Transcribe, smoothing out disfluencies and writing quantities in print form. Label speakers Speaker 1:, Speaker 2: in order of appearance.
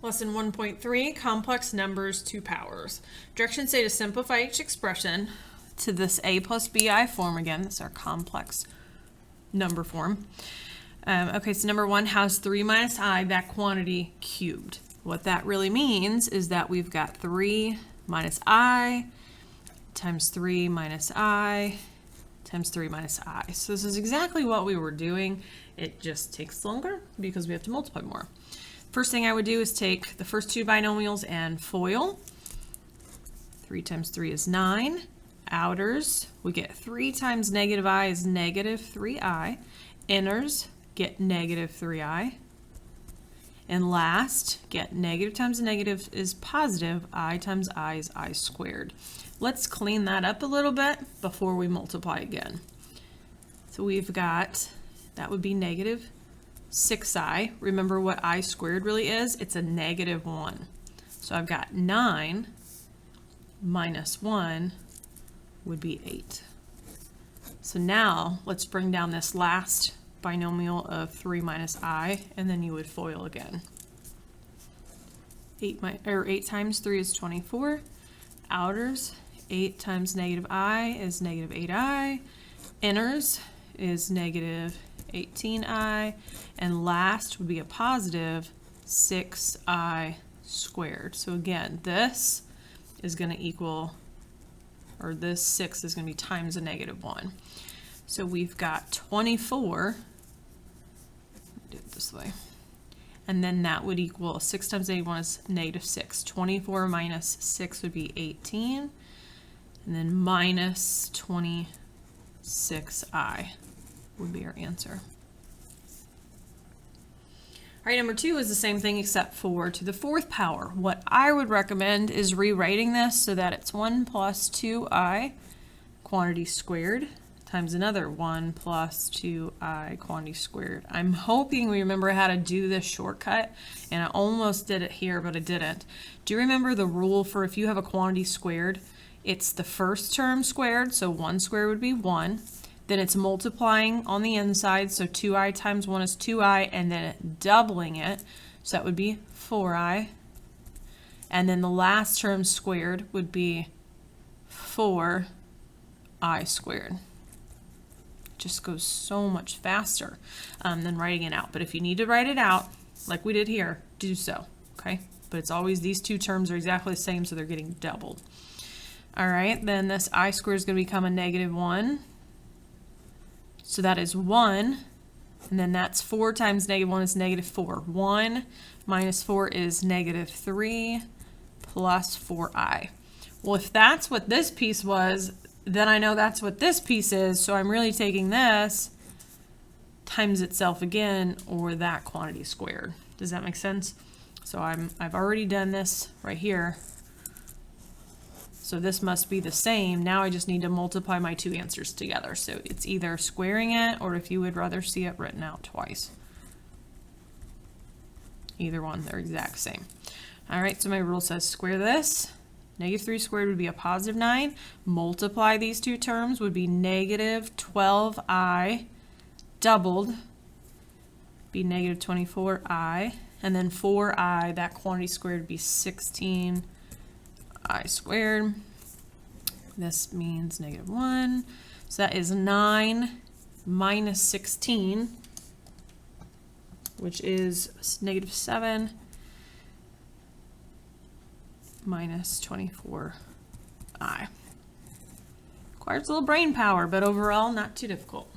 Speaker 1: Lesson 1.3, complex numbers, 2 powers. Directions say to simplify each expression to this a plus bi form again. This is our complex number form. Okay, so number 1, how's 3 minus I, that quantity cubed? What that really means is that we've got 3 minus I times 3 minus I times 3 minus I. So this is exactly what we were doing. It just takes longer because we have to multiply more. First thing I would do is take the first 2 binomials and FOIL. 3 times 3 is 9. Outers, we get 3 times negative I is negative 3I. Inners get negative 3I. And last, get negative times negative is positive. I times I is I squared. Let's clean that up a little bit before we multiply again. So we've got, that would be negative 6i. Remember what I squared really is? It's a negative 1. So I've got 9 minus 1 would be 8. So now let's bring down this last binomial of 3 minus I, and then you would FOIL again. 8 times 3 is 24. Outers, 8 times negative I is negative 8I. Inners is negative 18I. And last would be a positive 6I squared. So again, this is going to equal, or this 6 is going to be times a negative 1. So we've got 24, do it this way, and then that would equal 6 times negative 1 is negative 6. 24 minus 6 would be 18, and then minus 26i would be our answer. All right, number 2 is the same thing except for to the 4th power. What I would recommend is rewriting this so that it's 1 plus 2i quantity squared times another 1 plus 2i quantity squared. I'm hoping we remember how to do this shortcut, and I almost did it here, but I didn't. Do you remember the rule for if you have a quantity squared, it's the first term squared, so 1 squared would be 1. Then it's multiplying on the inside, so 2i times 1 is 2i, and then doubling it, so that would be 4i. And then the last term squared would be 4i squared. Just goes so much faster than writing it out. But if you need to write it out, like we did here, do so, okay? But it's always these two terms are exactly the same, so they're getting doubled. All right, then this I squared is going to become a negative 1. So that is 1, and then that's 4 times negative 1 is negative 4. 1 minus 4 is negative 3 plus 4i. Well, if that's what this piece was, then I know that's what this piece is, so I'm really taking this times itself again, or that quantity squared. Does that make sense? So I've already done this right here. So this must be the same. Now I just need to multiply my 2 answers together. So it's either squaring it, or if you would rather see it written out twice. Either one, they're exact same. All right, so my rule says square this. Negative 3 squared would be a positive 9. Multiply these 2 terms would be negative 12i doubled, be negative 24i. And then 4i, that quantity squared would be 16i squared. This means negative 1. So that is 9 minus 16, which is negative 7 minus 24i. Requires a little brain power, but overall not too difficult.